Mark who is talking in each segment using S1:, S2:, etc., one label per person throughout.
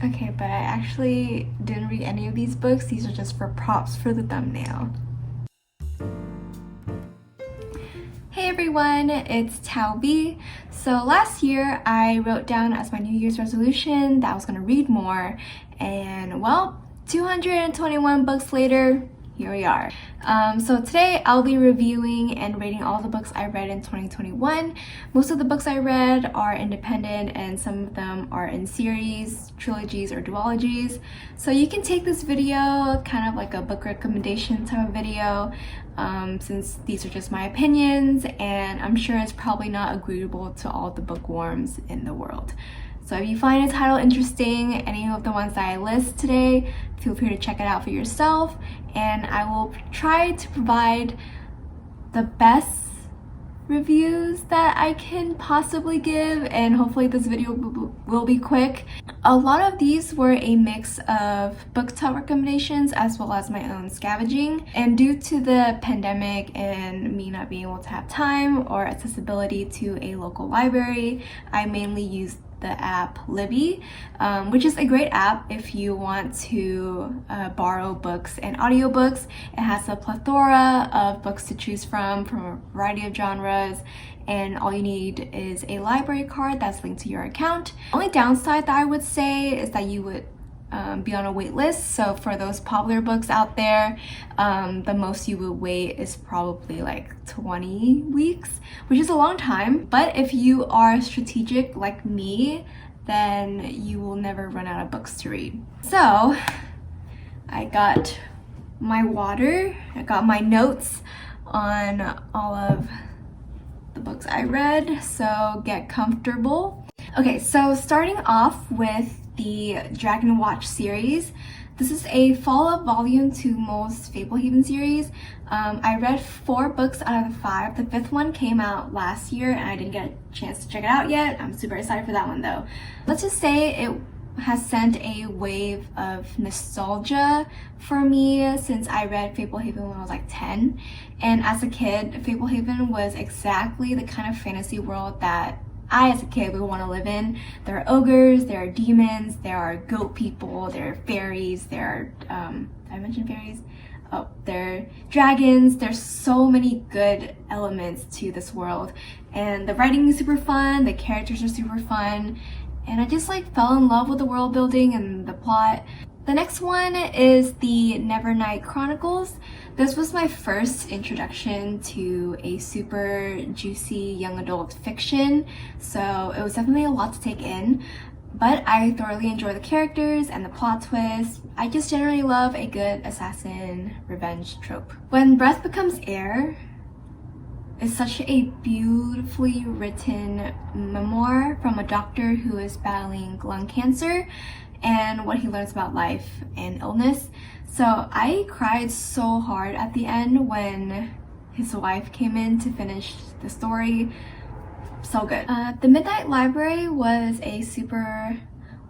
S1: Okay, but I actually didn't read any of these books. These are just for props for the thumbnail. Hey everyone, it's Thao-Vy. So last year I wrote down as my New Year's resolution that I was going to read more, and well, 221 books later, here we are. So today I'll be reviewing and rating all the books I read in 2021. Most of the books I read are independent and some of them are in series, trilogies, or duologies. So you can take this video kind of like a book recommendation type of video, since these are just my opinions and I'm sure it's probably not agreeable to all the bookworms in the world. So if you find a title interesting, any of the ones that I list today, feel free to check it out for yourself, and I will try to provide the best reviews that I can possibly give, and hopefully this video will be quick. A lot of these were a mix of book talk recommendations as well as my own scavenging, and due to the pandemic and me not being able to have time or accessibility to a local library, I mainly used the app Libby, which is a great app if you want to borrow books and audiobooks. It has a plethora of books to choose from a variety of genres, and all you need is a library card that's linked to your account. The only downside that I would say is that you would be on a wait list. So for those popular books out there, the most you would wait is probably like 20 weeks, which is a long time. But if you are strategic like me, then you will never run out of books to read. So I got my water, I got my notes on all of the books I read, so get comfortable. Okay, so starting off with the Dragon Watch series. This is a follow-up volume to most Fablehaven series. I read 4 books out of the 5. The 5th one came out last year and I didn't get a chance to check it out yet. I'm super excited for that one though. Let's just say it has sent a wave of nostalgia for me since I read Fablehaven when I was like 10. And as a kid, Fablehaven was exactly the kind of fantasy world that I as a kid would want to live in. There are ogres, there are demons, there are goat people, there are fairies, there are, did I mention fairies? Oh, there are dragons. There's so many good elements to this world. And the writing is super fun, the characters are super fun, and I just like fell in love with the world building and the plot. The next one is the Nevernight Chronicles. This was my first introduction to a super juicy young adult fiction, so it was definitely a lot to take in, but I thoroughly enjoy the characters and the plot twist. I just generally love a good assassin revenge trope. When Breath Becomes Air is such a beautifully written memoir from a doctor who is battling lung cancer and what he learns about life and illness. So I cried so hard at the end when his wife came in to finish the story. So good. The Midnight Library was a super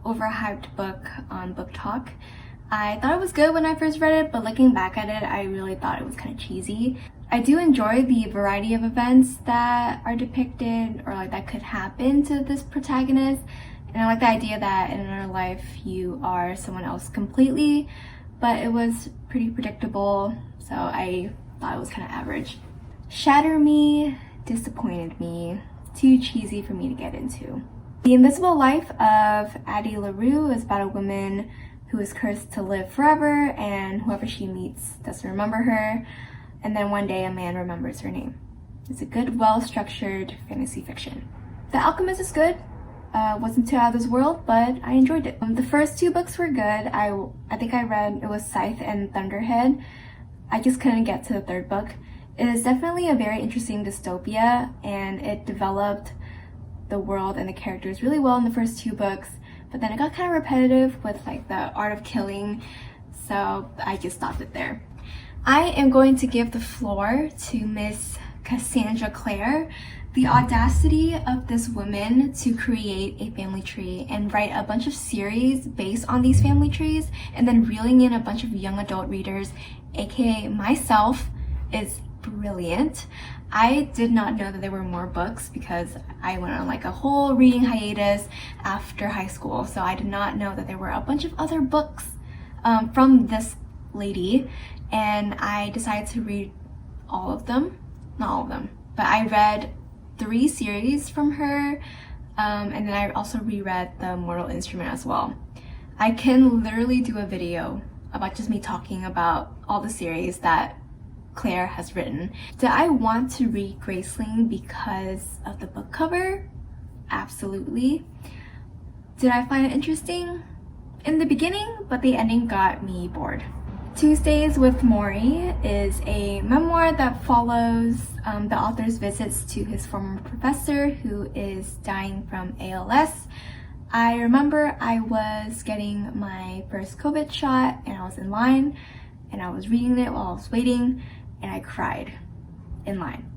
S1: overhyped book on Book Talk. I thought it was good when I first read it, but looking back at it, I really thought it was kind of cheesy. I do enjoy the variety of events that are depicted or like that could happen to this protagonist. And I like the idea that in another life you are someone else completely, but it was pretty predictable, so I thought it was kind of average. Shatter Me disappointed me. Too cheesy for me to get into. The Invisible Life of Addie LaRue is about a woman who is cursed to live forever, and whoever she meets doesn't remember her, and then one day a man remembers her name. It's a good, well-structured fantasy fiction. The Alchemist is good. Wasn't too out of this world, but I enjoyed it. The first 2 books were good. I think I read, it was Scythe and Thunderhead. I just couldn't get to the 3rd book. It is definitely a very interesting dystopia, and it developed the world and the characters really well in the first 2 books, but then it got kind of repetitive with like the art of killing, so I just stopped it there. I am going to give the floor to Miss Cassandra Clare. The audacity of this woman to create a family tree and write a bunch of series based on these family trees and then reeling in a bunch of young adult readers, aka myself, is brilliant. I did not know that there were more books because I went on like a whole reading hiatus after high school, so I did not know that there were a bunch of other books from this lady, and I decided to read all of them. Not all of them, but I read 3 series from her, and then I also reread The Mortal Instrument as well. I can literally do a video about just me talking about all the series that Claire has written. Did I want to read Graceling because of the book cover? Absolutely. Did I find it interesting in the beginning, but the ending got me bored. Tuesdays with Maury is a memoir that follows the author's visits to his former professor who is dying from ALS. I remember I was getting my first COVID shot and I was in line and I was reading it while I was waiting and I cried in line.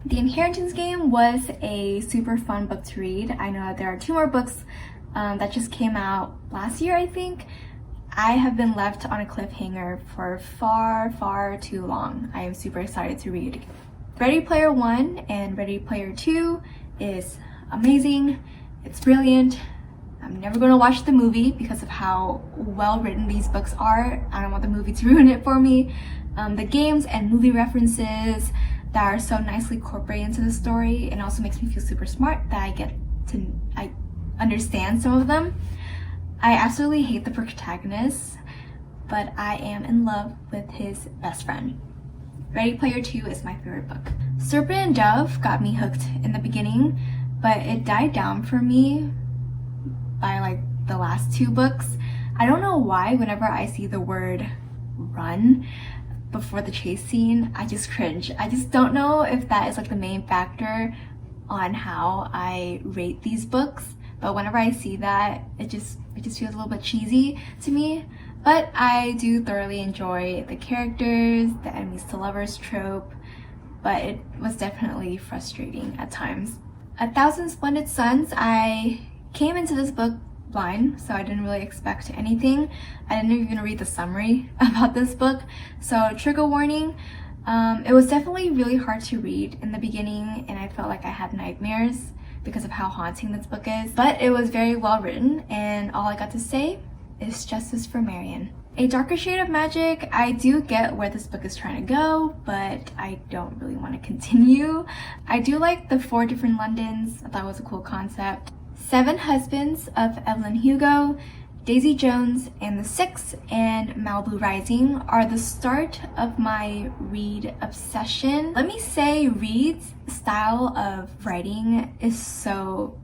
S1: The Inheritance Game was a super fun book to read. I know that there are 2 more books that just came out last year, I think. I have been left on a cliffhanger for far too long. I am super excited to read. Ready Player One and Ready Player Two is amazing. It's brilliant. I'm never going to watch the movie because of how well written these books are. I don't want the movie to ruin it for me. The games and movie references that are so nicely incorporated into the story, and also makes me feel super smart that I understand some of them. I absolutely hate the protagonist, but I am in love with his best friend. Ready Player 2 is my favorite book. Serpent and Dove got me hooked in the beginning, but it died down for me by like the last 2 books. I don't know why whenever I see the word run before the chase scene, I just cringe. I just don't know if that is like the main factor on how I rate these books, but whenever I see that, it just feels a little bit cheesy to me. But I do thoroughly enjoy the characters, the enemies to lovers trope, but it was definitely frustrating at times. 1,000 Splendid Suns, I came into this book blind, so I didn't really expect anything. I didn't even read the summary about this book, so trigger warning. It was definitely really hard to read in the beginning, and I felt like I had nightmares because of how haunting this book is, but it was very well written, and all I got to say is justice for Marion. A Darker Shade of Magic, I do get where this book is trying to go, but I don't really want to continue. I do like the 4 different Londons. I thought it was a cool concept. 7 Husbands of Evelyn Hugo, Daisy Jones and the Six, and Malibu Rising are the start of my read obsession. Let me say Reed's style of writing is so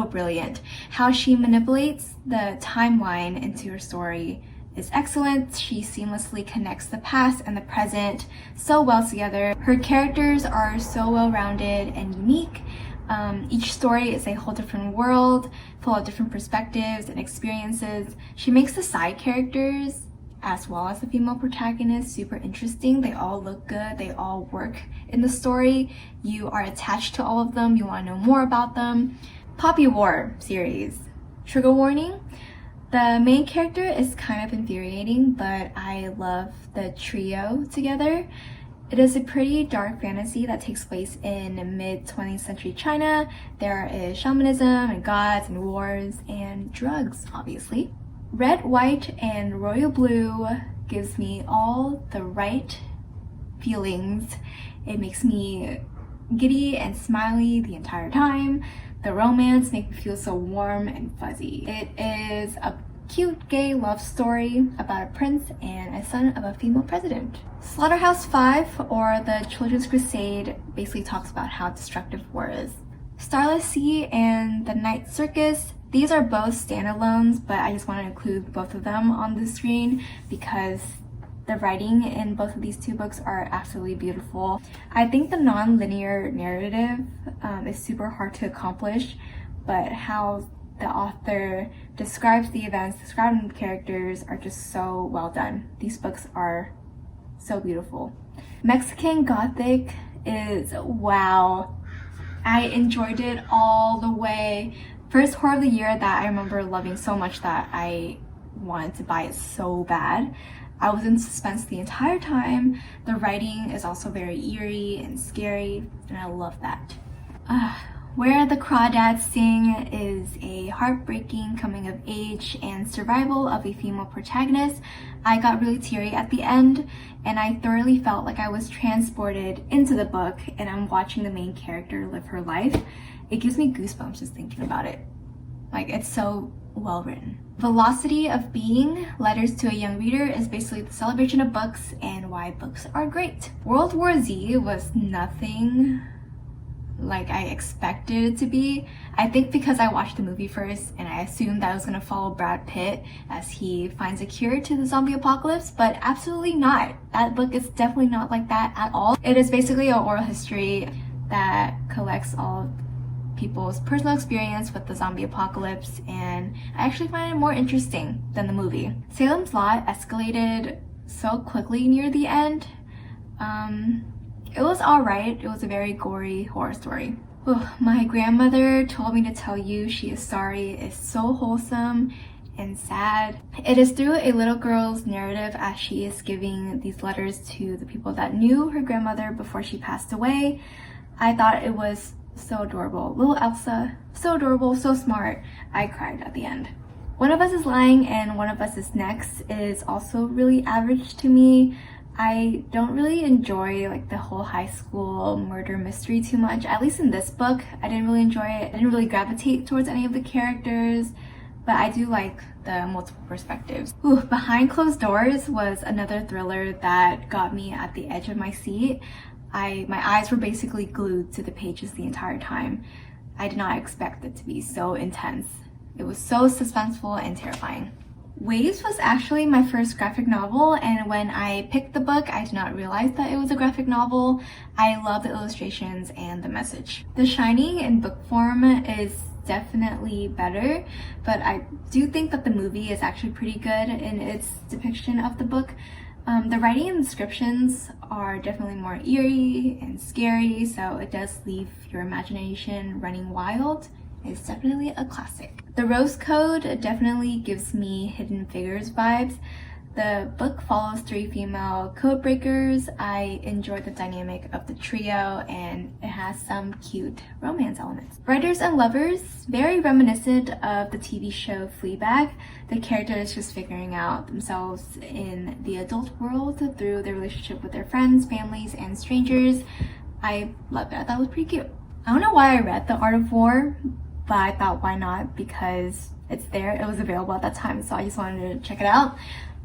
S1: brilliant. How she manipulates the timeline into her story is excellent. She seamlessly connects the past and the present so well together. Her characters are so well-rounded and unique. Each story is a whole different world, full of different perspectives and experiences. She makes the side characters, as well as the female protagonist, super interesting. They all look good, they all work in the story. You are attached to all of them, you want to know more about them. Poppy War series. Trigger warning. The main character is kind of infuriating, but I love the trio together. It is a pretty dark fantasy that takes place in mid-20th century China. There is shamanism and gods and wars and drugs, obviously. Red, White, and Royal Blue gives me all the right feelings. It makes me giddy and smiley the entire time. The romance makes me feel so warm and fuzzy. It is a cute gay love story about a prince and a son of a female president. Slaughterhouse-5, or the Children's Crusade, basically talks about how destructive war is. Starless Sea and The Night Circus, these are both standalones, but I just want to include both of them on the screen because the writing in both of these 2 books are absolutely beautiful. I think the non-linear narrative is super hard to accomplish, but how the author describes the events, describing the characters are just so well done. These books are so beautiful. Mexican Gothic is wow. I enjoyed it all the way. First horror of the year that I remember loving so much that I wanted to buy it so bad. I was in suspense the entire time. The writing is also very eerie and scary, and I love that. Where the Crawdads Sing is a heartbreaking coming of age and survival of a female protagonist. I got really teary at the end, and I thoroughly felt like I was transported into the book and I'm watching the main character live her life. It gives me goosebumps just thinking about it. Like, it's so well written. Velocity of Being, Letters to a Young Reader, is basically the celebration of books and why books are great. World War Z was nothing like I expected it to be. I think because I watched the movie first and I assumed that I was going to follow Brad Pitt as he finds a cure to the zombie apocalypse, but absolutely not. That book is definitely not like that at all. It is basically an oral history that collects all people's personal experience with the zombie apocalypse, and I actually find it more interesting than the movie. Salem's Lot escalated so quickly near the end. It was alright. It was a very gory horror story. My grandmother told me to tell you she is sorry is so wholesome and sad. It is through a little girl's narrative as she is giving these letters to the people that knew her grandmother before she passed away. I thought it was so adorable. Little Elsa, so adorable, so smart. I cried at the end. One of Us is Lying and One of Us is Next is also really average to me. I don't really enjoy like the whole high school murder mystery too much. At least in this book, I didn't really enjoy it. I didn't really gravitate towards any of the characters, but I do like the multiple perspectives. Behind Closed Doors was another thriller that got me at the edge of my seat. My eyes were basically glued to the pages the entire time. I did not expect it to be so intense. It was so suspenseful and terrifying. Waves was actually my first graphic novel, and when I picked the book, I did not realize that it was a graphic novel. I love the illustrations and the message. The Shining in book form is definitely better, but I do think that the movie is actually pretty good in its depiction of the book. The writing and descriptions are definitely more eerie and scary, so it does leave your imagination running wild. It's definitely a classic. The Rose Code definitely gives me Hidden Figures vibes. The book follows 3 female code breakers. I enjoy the dynamic of the trio, and it has some cute romance elements. Writers and Lovers, very reminiscent of the TV show Fleabag. The characters just figuring out themselves in the adult world through their relationship with their friends, families, and strangers. I loved it. I thought it was pretty cute. I don't know why I read The Art of War, but I thought why not, because it's there. It was available at that time, so I just wanted to check it out.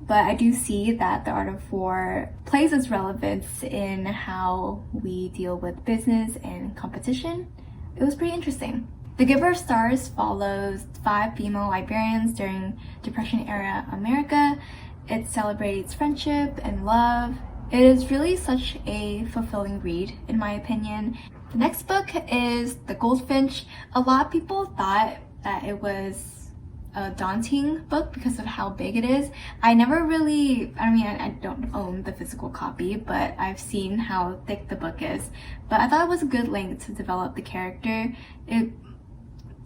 S1: But I do see that The Art of War plays its relevance in how we deal with business and competition. It was pretty interesting. The Giver of Stars follows 5 female librarians during Depression-era America. It celebrates friendship and love. It is really such a fulfilling read, in my opinion. The next book is The Goldfinch. A lot of people thought that it was a daunting book because of how big it is. I don't own the physical copy, but I've seen how thick the book is. But I thought it was a good length to develop the character. It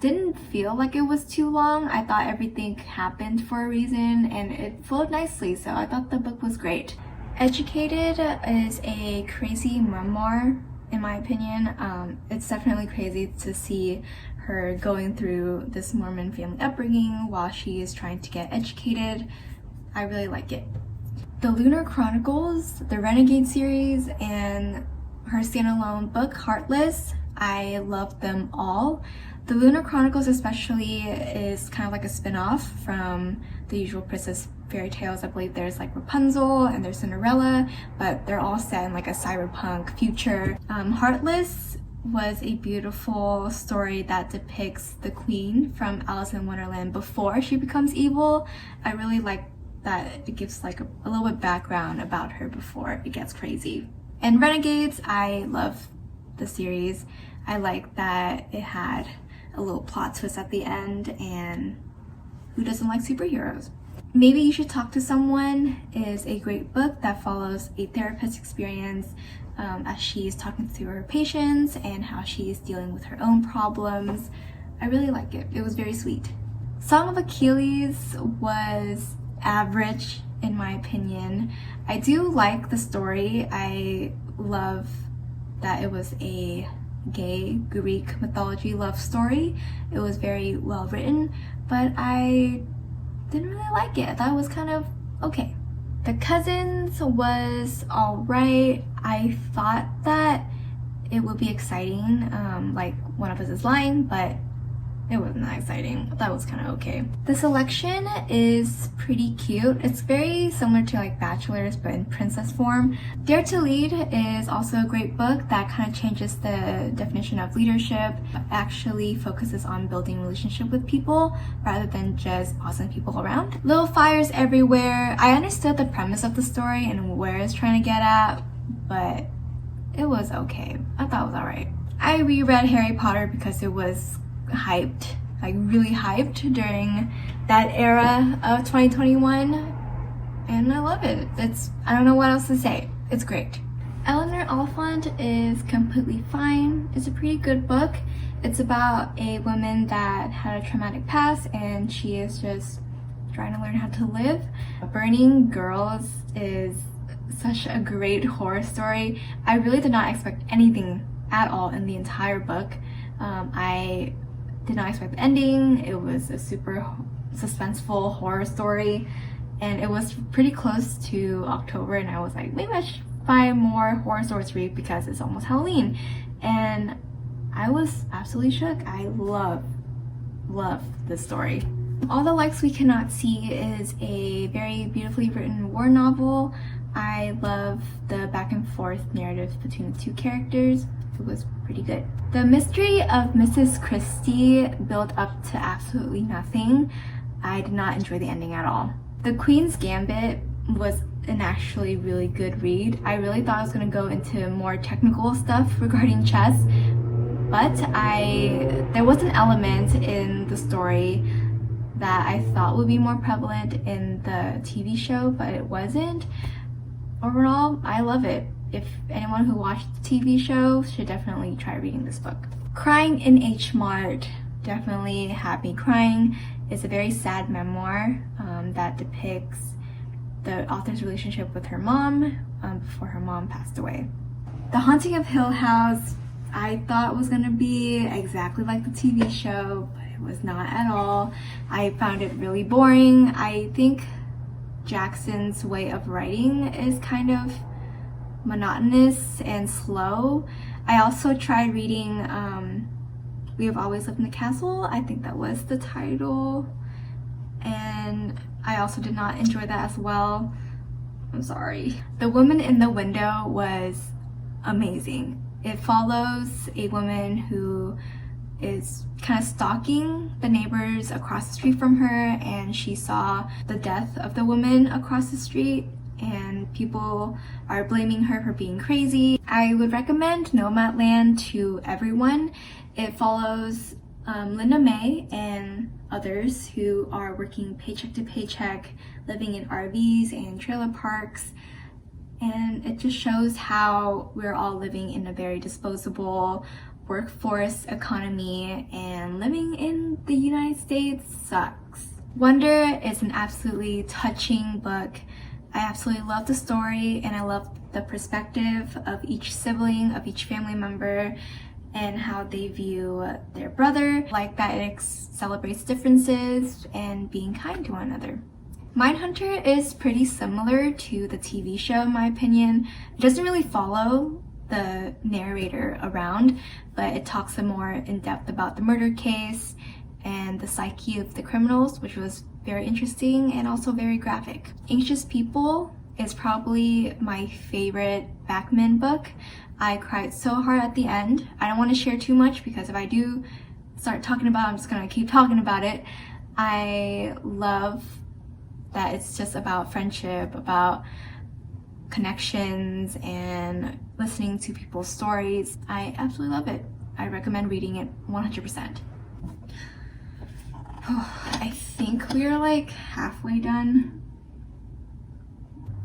S1: didn't feel like it was too long. I thought everything happened for a reason and it flowed nicely, so I thought the book was great. Educated is a crazy memoir, in my opinion. It's definitely crazy to see her going through this Mormon family upbringing while she is trying to get educated. I really like it. The Lunar Chronicles, the Renegade series, and her standalone book, Heartless, I love them all. The Lunar Chronicles especially is kind of like a spin-off from the usual princess fairy tales. I believe there's like Rapunzel and there's Cinderella, but they're all set in like a cyberpunk future. Heartless was a beautiful story that depicts the queen from Alice in Wonderland before she becomes evil. I really like that it gives like a little bit background about her before it gets crazy. And Renegades, I love the series. I like that it had a little plot twist at the end, and who doesn't like superheroes? Maybe You Should Talk to Someone is a great book that follows a therapist's experience as she's talking to her patients and how she's dealing with her own problems. I really like it. It was very sweet. Song of Achilles was average in my opinion. I do like the story. I love that it was a gay Greek mythology love story. It was very well written, but I didn't really like it. I thought it was kind of okay. The Cousins was alright. I thought that it would be exciting, like one of us is lying, but it wasn't that exciting. That was kind of okay. The selection is pretty cute. It's very similar to like Bachelors, but in princess form. Dare to Lead is also a great book that kind of changes the definition of leadership. It actually focuses on building relationship with people rather than just bossing people around. Little Fires Everywhere. I understood the premise of the story and where it's trying to get at, but it was okay. I thought it was alright. I reread Harry Potter because it was hyped, like really hyped during that era of 2021, and I love it. I don't know what else to say. It's great. Eleanor Oliphant is completely fine. It's a pretty good book. It's about a woman that had a traumatic past and she is just trying to learn how to live. Burning Girls is such a great horror story. I really did not expect anything at all in the entire book. I did not expect the ending. It was a super suspenseful horror story, and it was pretty close to October, and I was like, maybe I should find more horror stories to read because it's almost Halloween. And I was absolutely shook. I love this story. All the Lights We Cannot See is a very beautifully written war novel. I love the back and forth narrative between the two characters. It was pretty good. The Mystery of Mrs. Christie built up to absolutely nothing. I did not enjoy the ending at all. The Queen's Gambit was an actually really good read. I really thought I was going to go into more technical stuff regarding chess, but there was an element in the story that I thought would be more prevalent in the TV show, but it wasn't. Overall, I love it. If anyone who watched the TV show should definitely try reading this book. Crying in H Mart definitely had me crying. It's a very sad memoir that depicts the author's relationship with her mom before her mom passed away. The Haunting of Hill House, I thought was gonna be exactly like the TV show, but it was not at all. I found it really boring. I think Jackson's way of writing is kind of monotonous and slow. I also tried reading We Have Always Lived in the Castle. I think that was the title, and I also did not enjoy that as well. I'm sorry. The Woman in the Window was amazing. It follows a woman who is kind of stalking the neighbors across the street from her, and she saw the death of the woman across the street, and people are blaming her for being crazy. I would recommend Nomadland to everyone. It follows Linda May and others who are working paycheck to paycheck, living in RVs and trailer parks, and it just shows how we're all living in a very disposable workforce economy, and living in the United States sucks. Wonder is an absolutely touching book. I absolutely love the story, and I love the perspective of each sibling, of each family member, and how they view their brother. Like that it celebrates differences and being kind to one another. Mindhunter is pretty similar to the TV show in my opinion. It doesn't really follow the narrator around, but it talks more in depth about the murder case and the psyche of the criminals, which was very interesting and also very graphic. Anxious People is probably my favorite Backman book. I cried so hard at the end. I don't want to share too much because if I do start talking about it, I'm just gonna keep talking about it. I love that it's just about friendship, about connections, and listening to people's stories. I absolutely love it. I recommend reading it 100%. I think we're like halfway done.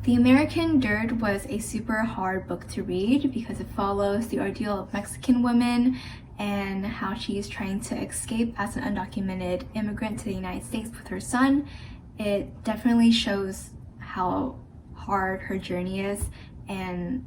S1: The American Dirt was a super hard book to read because it follows the ordeal of Mexican women and how she is trying to escape as an undocumented immigrant to the United States with her son. It definitely shows how hard her journey is, and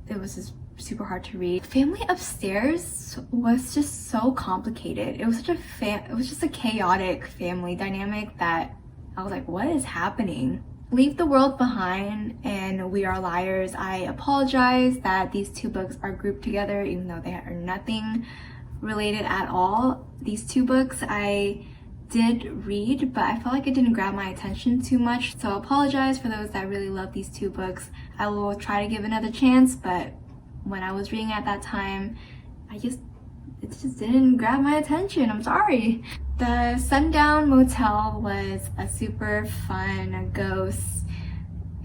S1: it was just super hard to read. Family Upstairs was just so complicated. It was just a chaotic family dynamic that I was like, what is happening? Leave the World Behind and We Are Liars. I apologize that these two books are grouped together even though they are nothing related at all. These two books I did read, but I felt like it didn't grab my attention too much. So I apologize for those that really love these two books. I will try to give another chance, but when I was reading at that time, it just didn't grab my attention. I'm sorry. The Sundown Motel was a super fun ghost.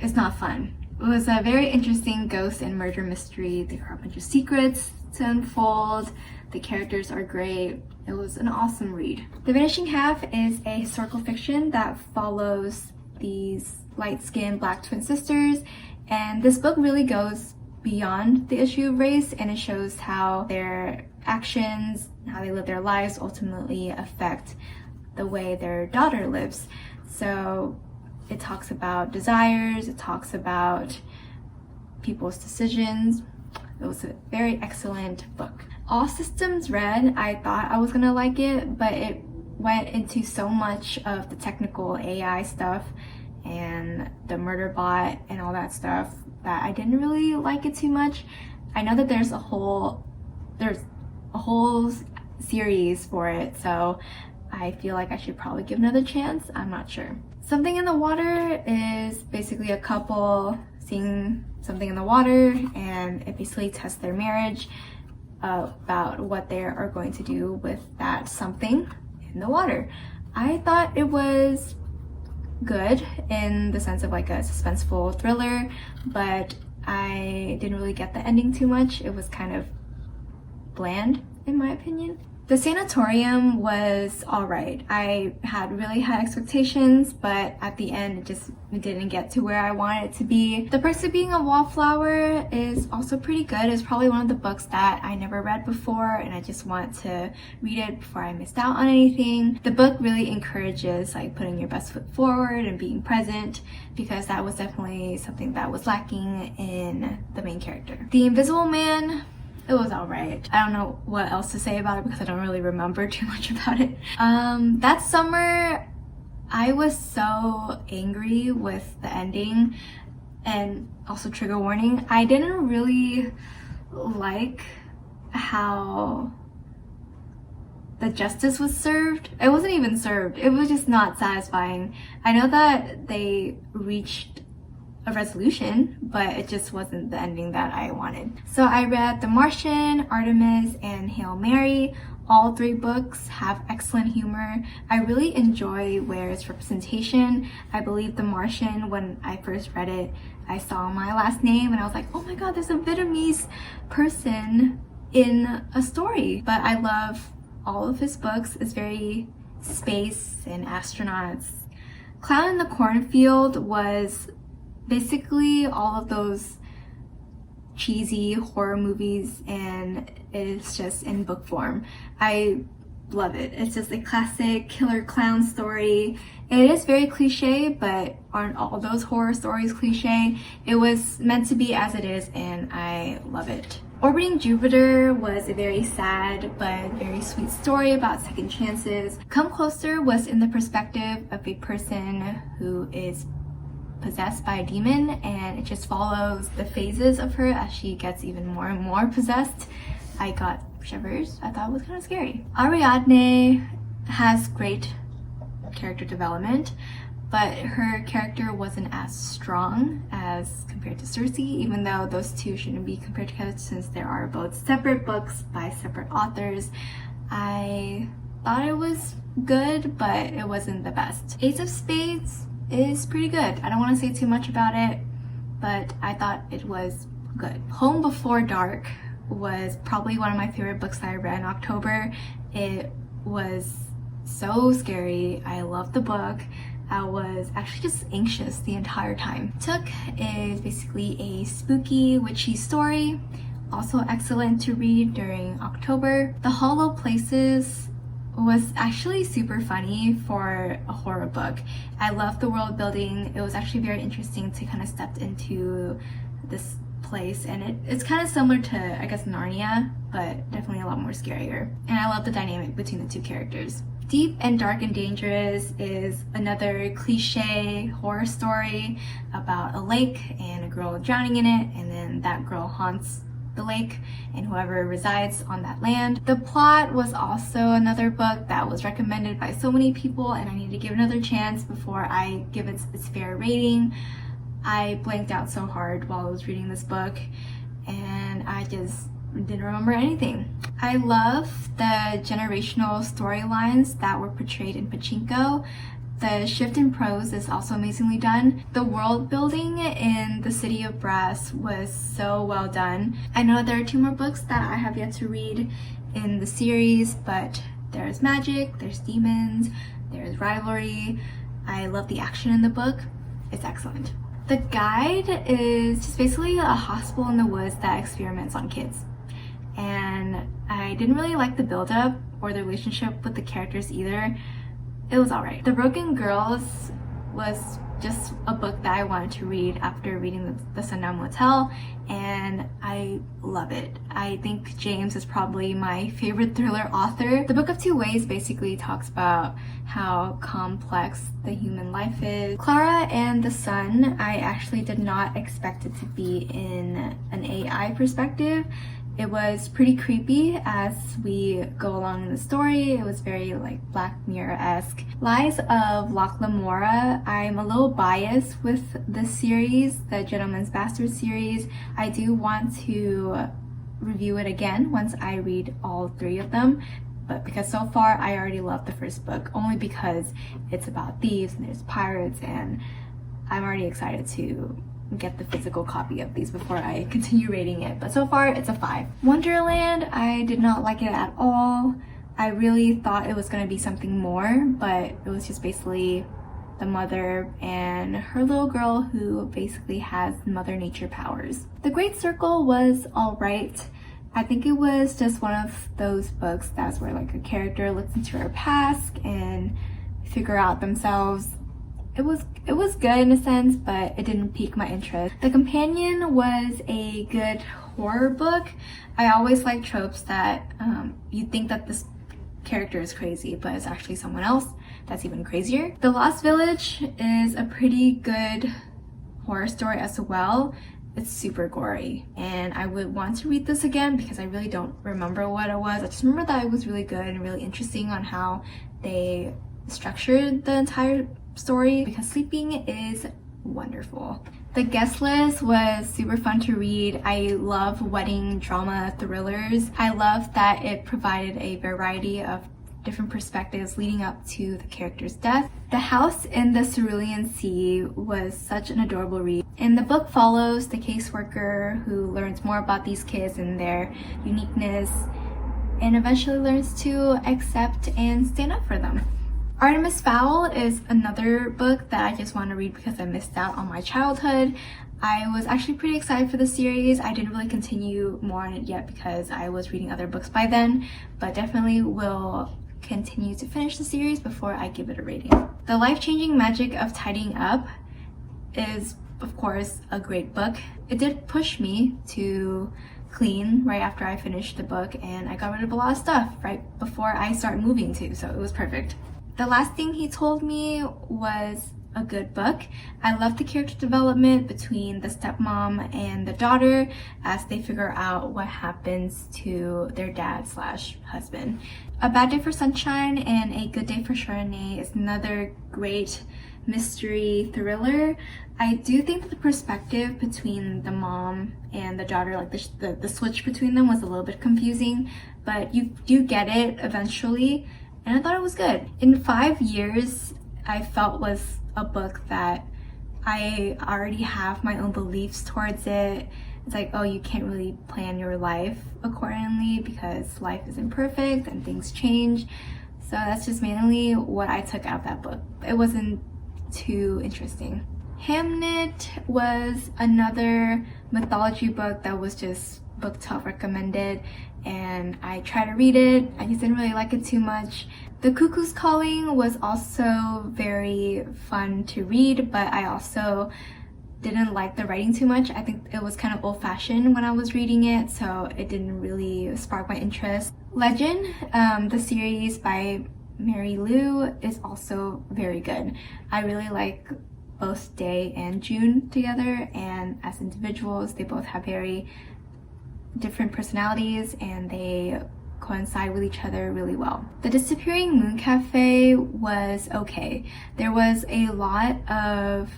S1: It's not fun. It was a very interesting ghost and murder mystery. There are a bunch of secrets to unfold. The characters are great. It was an awesome read. The Vanishing Half is a historical fiction that follows these light-skinned Black twin sisters, and this book really goes beyond the issue of race, and it shows how their actions, how they live their lives ultimately affect the way their daughter lives. So it talks about desires, it talks about people's decisions. It was a very excellent book. All Systems Red, I thought I was gonna like it, but it went into so much of the technical AI stuff and the murder bot and all that stuff that I didn't really like it too much. I know that there's a whole series for it, so I feel like I should probably give another chance. I'm not sure. Something in the Water is basically a couple seeing something in the water, and it basically tests their marriage about what they are going to do with that something in the water. I thought it was good in the sense of like a suspenseful thriller, but I didn't really get the ending too much. It was kind of bland in my opinion. The Sanatorium was alright. I had really high expectations, but at the end it didn't get to where I wanted it to be. The Perks of Being a Wallflower is also pretty good. It's probably one of the books that I never read before, and I just want to read it before I missed out on anything. The book really encourages like putting your best foot forward and being present, because that was definitely something that was lacking in the main character. The Invisible Man, it was alright. I don't know what else to say about it because I don't really remember too much about it. That summer, I was so angry with the ending, and also trigger warning, I didn't really like how the justice was served. It wasn't even served. It was just not satisfying. I know that they reached a resolution, but it just wasn't the ending that I wanted. So I read The Martian, Artemis, and Hail Mary. All three books have excellent humor. I really enjoy Ware's representation. I believe The Martian, when I first read it, I saw my last name and I was like, oh my god, there's a Vietnamese person in a story. But I love all of his books. It's very space and astronauts. Clown in the Cornfield was basically all of those cheesy horror movies, and it's just in book form. I love it. It's just a classic killer clown story. It is very cliche, but aren't all those horror stories cliche? It was meant to be as it is, and I love it. Orbiting Jupiter was a very sad but very sweet story about second chances. Come Closer was in the perspective of a person who is possessed by a demon, and it just follows the phases of her as she gets even more and more possessed. I got shivers. I thought it was kind of scary. Ariadne has great character development, but her character wasn't as strong as compared to Circe, even though those two shouldn't be compared together since there are both separate books by separate authors. I thought it was good, but it wasn't the best. Ace of Spades is pretty good. I don't want to say too much about it, but I thought it was good. Home Before Dark was probably one of my favorite books that I read in October. It was so scary. I loved the book. I was actually just anxious the entire time. Took is basically a spooky, witchy story. Also excellent to read during October. The Hollow Places was actually super funny for a horror book. I loved the world building. It was actually very interesting to kind of step into this place, and it's kind of similar to, I guess, Narnia, but definitely a lot more scarier. And I love the dynamic between the two characters. Deep and Dark and Dangerous is another cliche horror story about a lake and a girl drowning in it, and then that girl haunts the lake and whoever resides on that land. The Plot was also another book that was recommended by so many people, and I need to give it another chance before I give it its fair rating. I blanked out so hard while I was reading this book, and I just didn't remember anything. I love the generational storylines that were portrayed in Pachinko. The shift in prose is also amazingly done. The world building in the City of Brass was so well done. I know there are 2 more books that I have yet to read in the series, but there's magic, there's demons, there's rivalry. I love the action in the book. It's excellent. The Guide is just basically a hospital in the woods that experiments on kids. And I didn't really like the build-up or the relationship with the characters either. It was alright. The Broken Girls was just a book that I wanted to read after reading the Sundown Motel, and I love it. I think James is probably my favorite thriller author. The Book of Two Ways basically talks about how complex the human life is. Clara and the Sun, I actually did not expect it to be in an AI perspective. It was pretty creepy as we go along in the story. It was very like Black Mirror-esque. Lies of Locke Lamora, I'm a little biased with this series, the Gentleman's Bastard series. I do want to review it again once I read all 3 of them. But because so far I already love the first book, only because it's about thieves and there's pirates, and I'm already excited to get the physical copy of these before I continue rating it. But so far it's a 5. Wonderland, I did not like it at all. I really thought it was going to be something more, but it was just basically the mother and her little girl who basically has Mother Nature powers. The Great Circle was alright. I think it was just one of those books that's where like a character looks into her past and figure out themselves. It was good in a sense, but it didn't pique my interest. The Companion was a good horror book. I always like tropes that you think that this character is crazy, but it's actually someone else that's even crazier. The Lost Village is a pretty good horror story as well. It's super gory, and I would want to read this again because I really don't remember what it was. I just remember that it was really good and really interesting on how they structured the entire story, because sleeping is wonderful. The Guest List was super fun to read. I love wedding drama thrillers. I love that it provided a variety of different perspectives leading up to the character's death. The House in the Cerulean Sea was such an adorable read. And the book follows the caseworker who learns more about these kids and their uniqueness, and eventually learns to accept and stand up for them. Artemis Fowl is another book that I just want to read because I missed out on my childhood. I was actually pretty excited for the series. I didn't really continue more on it yet because I was reading other books by then, but definitely will continue to finish the series before I give it a rating. The Life-Changing Magic of Tidying Up is, of course, a great book. It did push me to clean right after I finished the book, and I got rid of a lot of stuff right before I started moving too, so it was perfect. The Last Thing He Told Me was a good book. I love the character development between the stepmom and the daughter as they figure out what happens to their dad / husband. A Bad Day for Sunshine and A Good Day for Chardonnay is another great mystery thriller. I do think that the perspective between the mom and the daughter, like the switch between them, was a little bit confusing, but you do get it eventually. And I thought it was good. In 5 years, I felt was a book that I already have my own beliefs towards it. It's like, oh, you can't really plan your life accordingly because life is imperfect and things change. So that's just mainly what I took out of that book. It wasn't too interesting. Hamnet was another mythology book that was just book 12 recommended, and I tried to read it. I just didn't really like it too much. The Cuckoo's Calling was also very fun to read, but I also didn't like the writing too much. I think it was kind of old-fashioned when I was reading it, so it didn't really spark my interest. Legend, the series by Mary Lou, is also very good. I really like both Day and June together, and as individuals they both have very different personalities and they coincide with each other really well. The Disappearing Moon Cafe was okay. There was a lot of,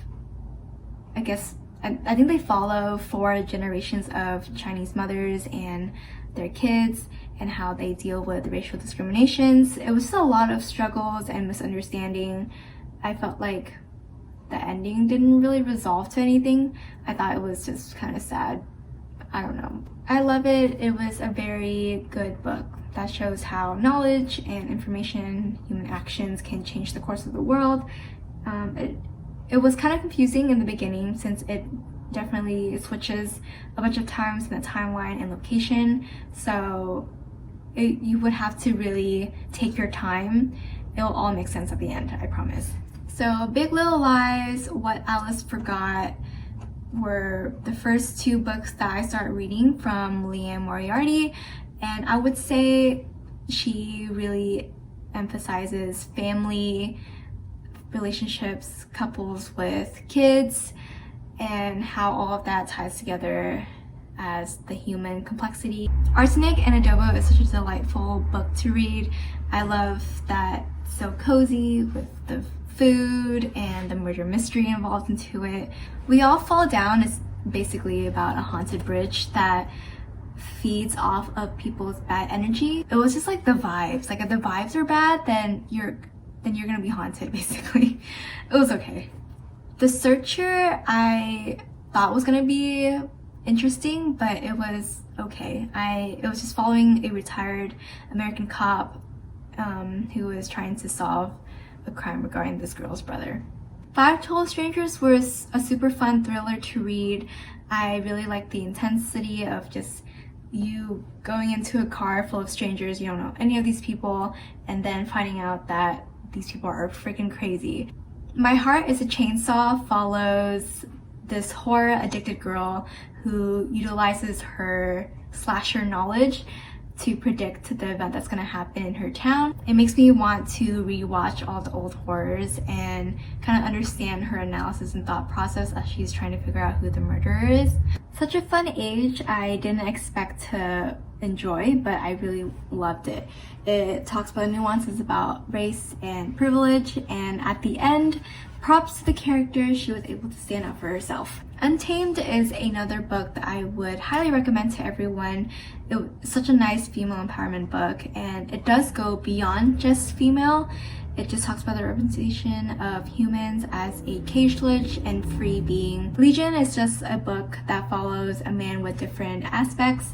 S1: I think they follow 4 generations of Chinese mothers and their kids and how they deal with racial discriminations. It was still a lot of struggles and misunderstanding. I felt like the ending didn't really resolve to anything. I thought it was just kind of sad. I don't know. I love it. It was a very good book that shows how knowledge and information, human actions can change the course of the world. It was kind of confusing in the beginning since it definitely switches a bunch of times in the timeline and location, so you would have to really take your time. It'll all make sense at the end, I promise. So Big Little Lies, What Alice Forgot were the first 2 books that I started reading from Liane Moriarty, and I would say she really emphasizes family relationships, couples with kids, and how all of that ties together as the human complexity. Arsenic and Adobo is such a delightful book to read. I love that it's so cozy with the food and the murder mystery involved into it. We All Fall Down is basically about a haunted bridge that feeds off of people's bad energy. It was just like the vibes. Like if the vibes are bad, then you're gonna be haunted basically. It was okay. The Searcher I thought was gonna be interesting, but it was okay. It was just following a retired American cop who was trying to solve a crime regarding this girl's brother. Five Total Strangers was a super fun thriller to read. I really liked the intensity of just you going into a car full of strangers, you don't know any of these people, and then finding out that these people are freaking crazy. My Heart is a Chainsaw follows this horror addicted girl who utilizes her slasher knowledge to predict the event that's going to happen in her town. It makes me want to rewatch all the old horrors and kind of understand her analysis and thought process as she's trying to figure out who the murderer is. Such a fun age I didn't expect to enjoy, but I really loved it. It talks about nuances about race and privilege, and at the end, props to the character, she was able to stand up for herself. Untamed is another book that I would highly recommend to everyone. It's such a nice female empowerment book, and it does go beyond just female. It just talks about the representation of humans as a cageless and free being. Legion is just a book that follows a man with different aspects,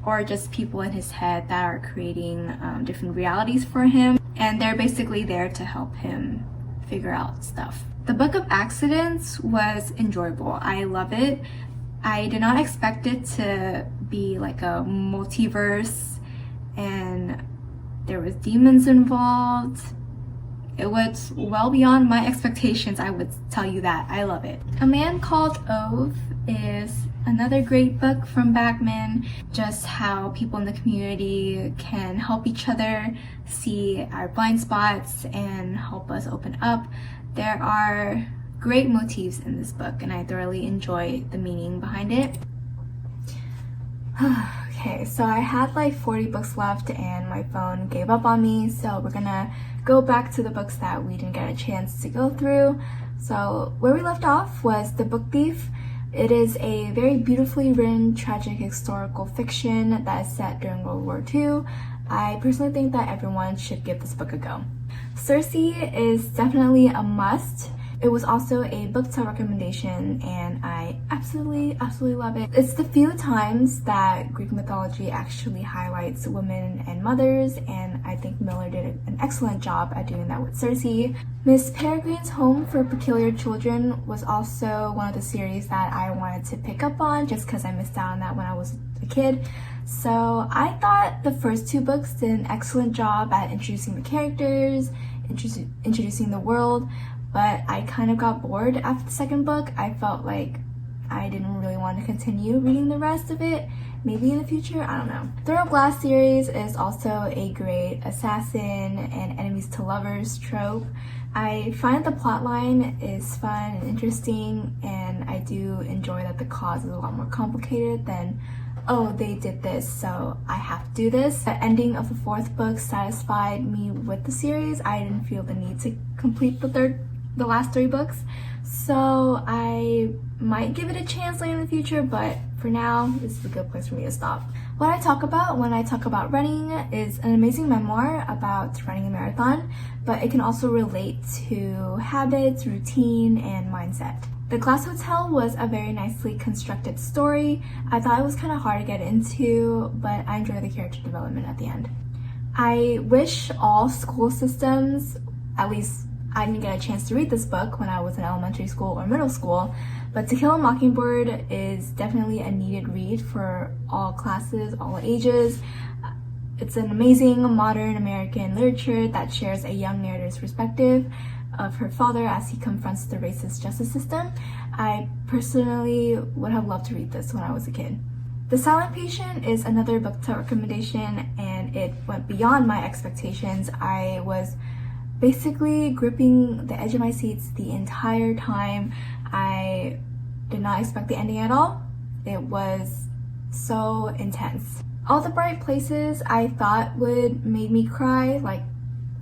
S1: or just people in his head that are creating different realities for him, and they're basically there to help him figure out stuff. The Book of Accidents was enjoyable. I love it. I did not expect it to be like a multiverse and there was demons involved. It was well beyond my expectations, I would tell you that. I love it. A Man Called Ove is another great book from Bachman, just how people in the community can help each other see our blind spots and help us open up. There are great motifs in this book and I thoroughly enjoy the meaning behind it. Okay, so I had like 40 books left and my phone gave up on me, so we're gonna go back to the books that we didn't get a chance to go through. So where we left off was The Book Thief. It is a very beautifully written tragic historical fiction that is set during World War II. I personally think that everyone should give this book a go. Circe is definitely a must. It was also a book to recommendation and I absolutely love it. It's the few times that Greek mythology actually highlights women and mothers, and I think Miller did an excellent job at doing that with Circe. Miss Peregrine's Home for Peculiar Children was also one of the series that I wanted to pick up on just because I missed out on that when I was a kid. So I thought the first 2 books did an excellent job at introducing the characters, introducing the world, but I kind of got bored after the second book. I felt like I didn't really want to continue reading the rest of it. Maybe in the future, I don't know. Throne of Glass series is also a great assassin and enemies to lovers trope. I find the plotline is fun and interesting, and I do enjoy that the cause is a lot more complicated than, oh, they did this, so I have to do this. The ending of the 4th book satisfied me with the series. I didn't feel the need to complete the last 3 books, so I might give it a chance later in the future, but for now, this is a good place for me to stop. What I talk about when I talk about running is an amazing memoir about running a marathon, but it can also relate to habits, routine, and mindset. The Glass Hotel was a very nicely constructed story. I thought it was kind of hard to get into, but I enjoyed the character development at the end. I wish all school systems, at least I didn't get a chance to read this book when I was in elementary school or middle school, but To Kill a Mockingbird is definitely a needed read for all classes, all ages. It's an amazing modern American literature that shares a young narrator's perspective of her father as he confronts the racist justice system. I personally would have loved to read this when I was a kid. The Silent Patient is another book club recommendation, and it went beyond my expectations. I was basically gripping the edge of my seats the entire time. I did not expect the ending at all. It was so intense. All the Bright Places I thought would make me cry, like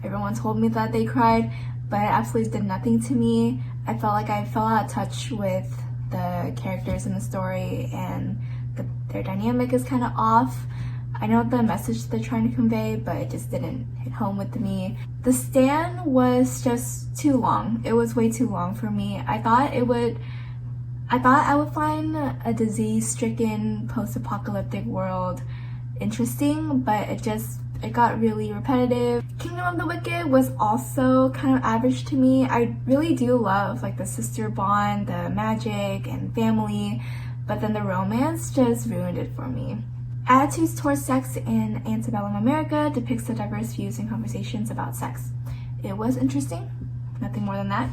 S1: everyone told me that they cried, but it absolutely did nothing to me. I felt like I fell out of touch with the characters in the story, and their dynamic is kind of off. I know the message they're trying to convey, but it just didn't hit home with me. The Stand was just too long. It was way too long for me. I thought I would find a disease-stricken post-apocalyptic world interesting, but it got really repetitive. Kingdom of the Wicked was also kind of average to me. I really do love like the sister bond, the magic and family, but then the romance just ruined it for me. Attitudes Towards Sex in Antebellum America depicts the diverse views and conversations about sex. It was interesting, nothing more than that.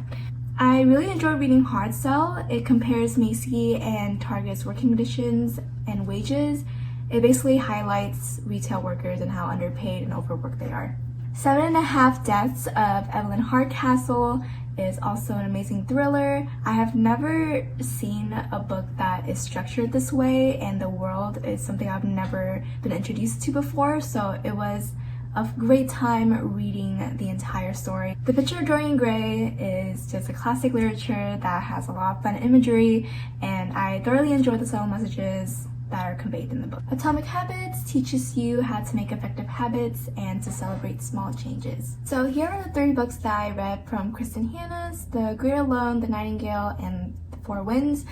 S1: I really enjoyed reading Hard Sell. It compares Macy and Target's working conditions and wages. It basically highlights retail workers and how underpaid and overworked they are. 7.5 Deaths of Evelyn Hardcastle is also an amazing thriller. I have never seen a book that is structured this way, and the world is something I've never been introduced to before, so it was a great time reading the entire story. The Picture of Dorian Gray is just a classic literature that has a lot of fun imagery, and I thoroughly enjoyed the subtle messages that are conveyed in the book. Atomic Habits teaches you how to make effective habits and to celebrate small changes. So here are the 3 books that I read from KRISTIN Hanna's, The Great Alone, The Nightingale, and The Four Winds.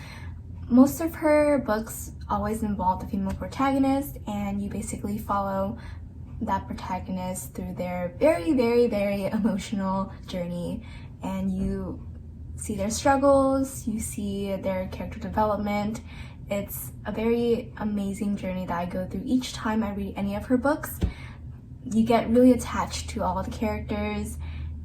S1: Most of her books always involve the female protagonist, and you basically follow that protagonist through their very, very, very emotional journey, and you see their struggles, you see their character development. It's a very amazing journey that I go through each time I read any of her books. You get really attached to all of the characters,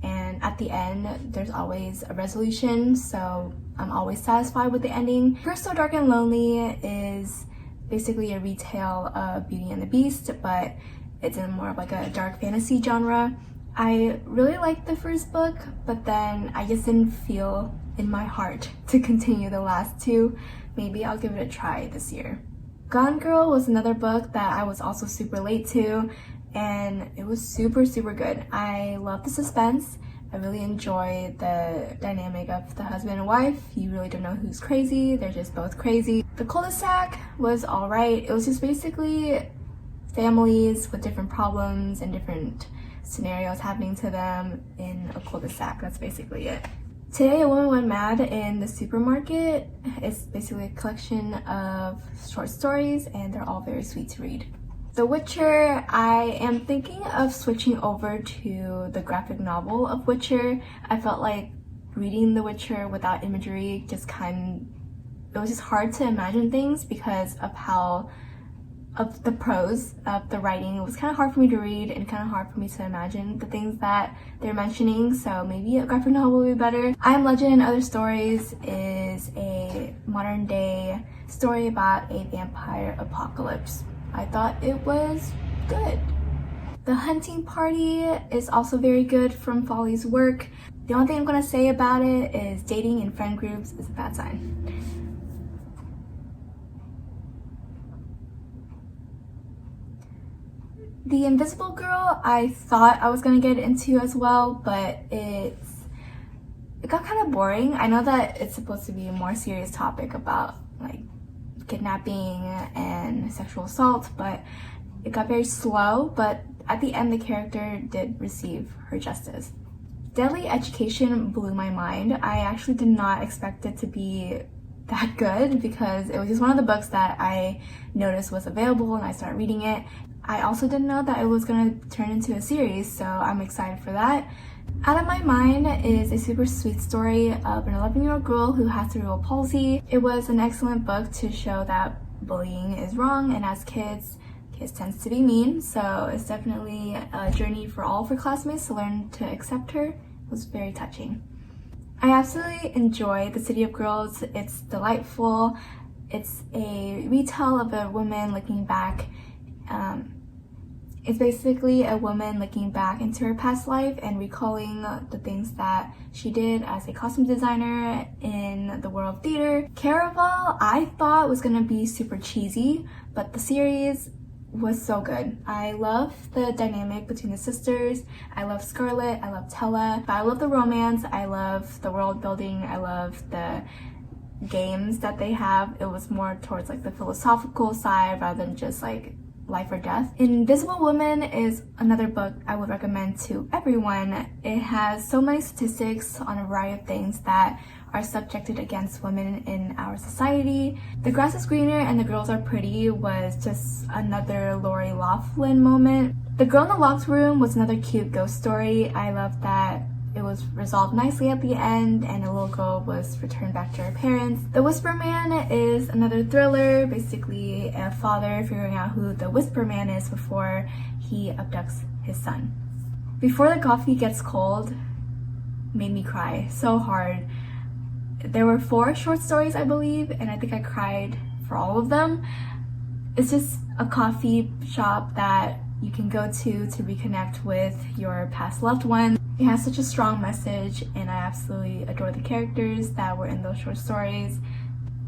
S1: and at the end there's always a resolution, so I'm always satisfied with the ending. Her So Dark and Lonely is basically a retale of Beauty and the Beast, but it's in more of like a dark fantasy genre. I really liked the first book, but then I just didn't feel in my heart to continue the last 2. Maybe I'll give it a try this year. Gone Girl was another book that I was also super late to, and it was super, super good. I love the suspense. I really enjoy the dynamic of the husband and wife. You really don't know who's crazy. They're just both crazy. The Cul-de-sac was alright. It was just basically families with different problems and different scenarios happening to them in a cul-de-sac. That's basically it. Today a Woman Went Mad in the Supermarket is basically a collection of short stories, and they're all very sweet to read. The Witcher, I am thinking of switching over to the graphic novel of Witcher. I felt like reading The Witcher without imagery it was just hard to imagine things because of the prose of the writing. It was kind of hard for me to read and kind of hard for me to imagine the things that they're mentioning, so maybe a graphic novel would be better. I Am Legend and Other Stories is a modern day story about a vampire apocalypse. I thought it was good. The Hunting Party is also very good from Folly's work. The only thing I'm going to say about it is dating in friend groups is a bad sign. The Invisible Girl, I thought I was going to get into as well, but it got kind of boring. I know that it's supposed to be a more serious topic about like kidnapping and sexual assault, but it got very slow, but at the end the character did receive her justice. Deadly Education blew my mind. I actually did not expect it to be that good because it was just one of the books that I noticed was available and I started reading it. I also didn't know that it was going to turn into a series, so I'm excited for that. Out of My Mind is a super sweet story of an 11-year-old girl who has cerebral palsy. It was an excellent book to show that bullying is wrong, and as kids tends to be mean, so it's definitely a journey for all of her classmates to learn to accept her. It was very touching. I absolutely enjoy The City of Girls. It's delightful. It's a retell of a woman looking back. It's basically a woman looking back into her past life and recalling the things that she did as a costume designer in the world of theater. Caraval, I thought was gonna be super cheesy, but the series was so good. I love the dynamic between the sisters. I love Scarlett, I love Tella, but I love the romance, I love the world building, I love the games that they have. It was more towards like the philosophical side rather than just like life or death. Invisible Woman is another book I would recommend to everyone. It has so many statistics on a variety of things that are subjected against women in our society. The Grass is Greener and The Girls Are Pretty was just another Lori Loughlin moment. The Girl in the Locked Room was another cute ghost story. I love that it was resolved nicely at the end and a little girl was returned back to her parents. The Whisper Man is another thriller, basically a father figuring out who the Whisper Man is before he abducts his son. Before the Coffee Gets Cold made me cry so hard. There were 4 short stories, I believe, and I think I cried for all of them. It's just a coffee shop that you can go to reconnect with your past loved one. It has such a strong message and I absolutely adore the characters that were in those short stories.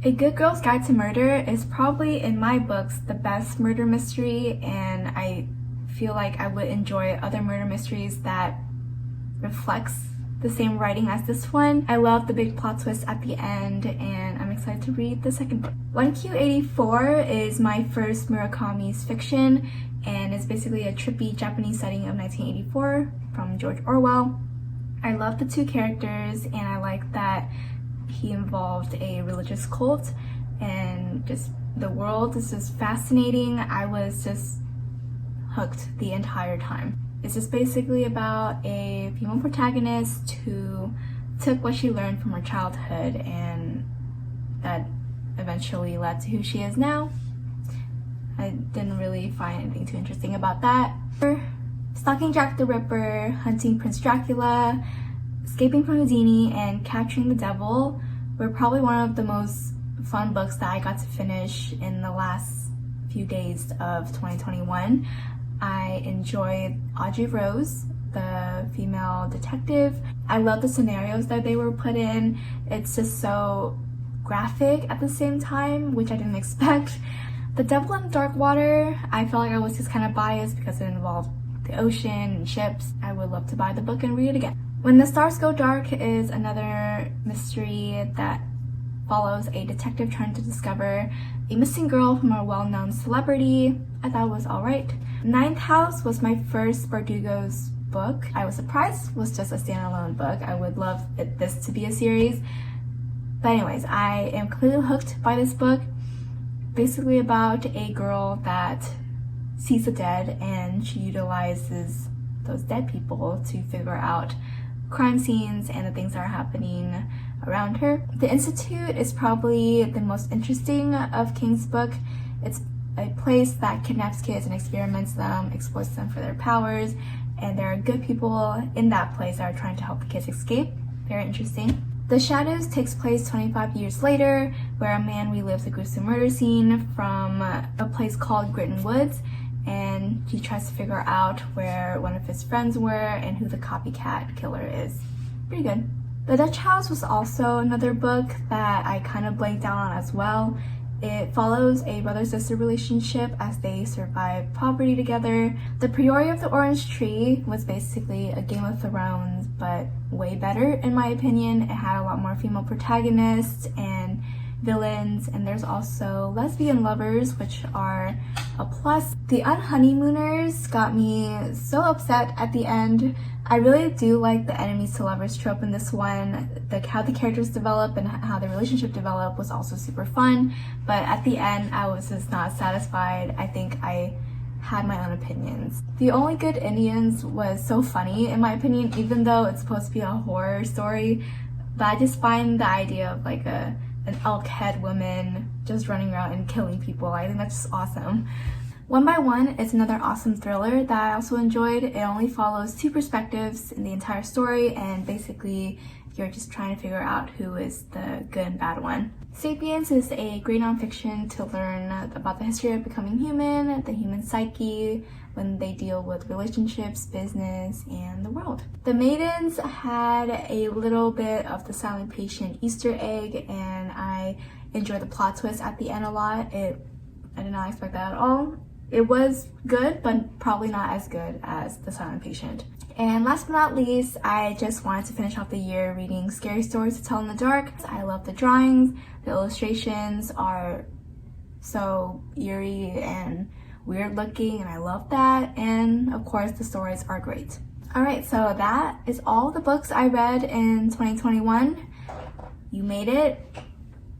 S1: A Good Girl's Guide to Murder is probably, in my books, the best murder mystery, and I feel like I would enjoy other murder mysteries that reflects the same writing as this one. I love the big plot twist at the end and I'm excited to read the second book. 1Q84 is my first Murakami's fiction and it's basically a trippy Japanese setting of 1984 from George Orwell. I love the 2 characters and I like that he involved a religious cult and just the world is just fascinating. I was just hooked the entire time. It's just basically about a female protagonist who took what she learned from her childhood and that eventually led to who she is now. I didn't really find anything too interesting about that. Stalking Jack the Ripper, Hunting Prince Dracula, Escaping from Houdini, and Capturing the Devil were probably one of the most fun books that I got to finish in the last few days of 2021. I enjoyed Audrey Rose, the female detective. I love the scenarios that they were put in. It's just so graphic at the same time, which I didn't expect. The Devil in Dark Water, I felt like I was just kind of biased because it involved the ocean and ships. I would love to buy the book and read it again. When the Stars Go Dark is another mystery that follows a detective trying to discover a missing girl from a well-known celebrity. I thought it was alright. Ninth House was my first Bardugo's book. I was surprised it was just a standalone book. I would love this to be a series. But anyways, I am completely hooked by this book. Basically about a girl that sees the dead, and she utilizes those dead people to figure out crime scenes and the things that are happening around her. The Institute is probably the most interesting of King's book. It's a place that kidnaps kids and experiments them, exploits them for their powers, and there are good people in that place that are trying to help the kids escape. Very interesting. The Shadows takes place 25 years later, where a man relives a gruesome murder scene from a place called Gritton Woods, and he tries to figure out where one of his friends were and who the copycat killer is. Pretty good. The Dutch House was also another book that I kind of blanked out on as well. It follows a brother-sister relationship as they survive poverty together. The Priory of the Orange Tree was basically a Game of Thrones, but way better in my opinion. It had a lot more female protagonists and villains, and there's also lesbian lovers, which are a plus. The Unhoneymooners got me so upset at the end. I really do like the enemies to lovers trope in this one. How the characters develop and how the relationship developed was also super fun, but at the end I was just not satisfied. I think I had my own opinions. The Only Good Indians was so funny in my opinion, even though it's supposed to be a horror story, but I just find the idea of like an elk head woman just running around and killing people, I think that's just awesome. One by One is another awesome thriller that I also enjoyed. It only follows two perspectives in the entire story, and basically you're just trying to figure out who is the good and bad one. Sapiens is a great nonfiction to learn about the history of becoming human, the human psyche, when they deal with relationships, business, and the world. The Maidens had a little bit of the silent patient Easter egg, and I enjoyed the plot twist at the end a lot. I did not expect that at all. It was good, but probably not as good as The Silent Patient. And last but not least, I just wanted to finish off the year reading Scary Stories to Tell in the Dark. I love the drawings, the illustrations are so eerie and weird looking, and I love that. And of course, the stories are great. Alright, so that is all the books I read in 2021. You made it.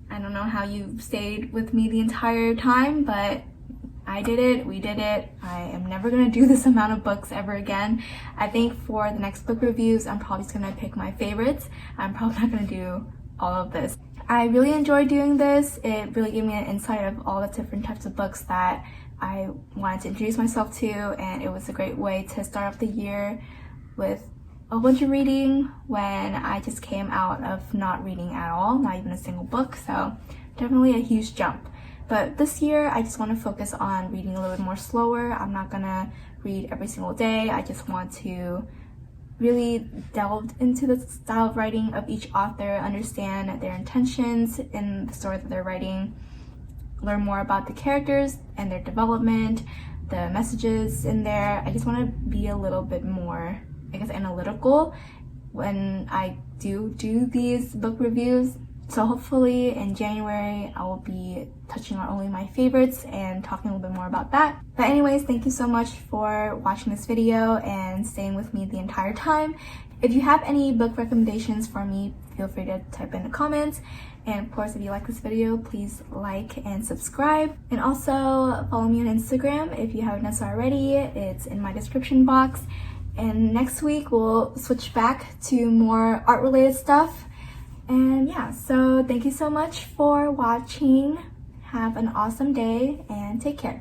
S1: I don't know how you stayed with me the entire time, but I did it, we did it. I am never gonna do this amount of books ever again. I think for the next book reviews, I'm probably just gonna pick my favorites. I'm probably not gonna do all of this. I really enjoyed doing this. It really gave me an insight of all the different types of books that I wanted to introduce myself to, and it was a great way to start off the year with a bunch of reading when I just came out of not reading at all, not even a single book, so definitely a huge jump. But this year, I just want to focus on reading a little bit more slower. I'm not gonna read every single day. I just want to really delve into the style of writing of each author, understand their intentions in the story that they're writing, learn more about the characters and their development, the messages in there. I just want to be a little bit more, I guess, analytical when I do these book reviews. So hopefully in January, I will be touching on only my favorites and talking a little bit more about that. But anyways, thank you so much for watching this video and staying with me the entire time. If you have any book recommendations for me, feel free to type in the comments. And of course, if you like this video, please like and subscribe. And also follow me on Instagram if you haven't done so already. It's in my description box. And next week, we'll switch back to more art-related stuff. And yeah, so thank you so much for watching. Have an awesome day and take care.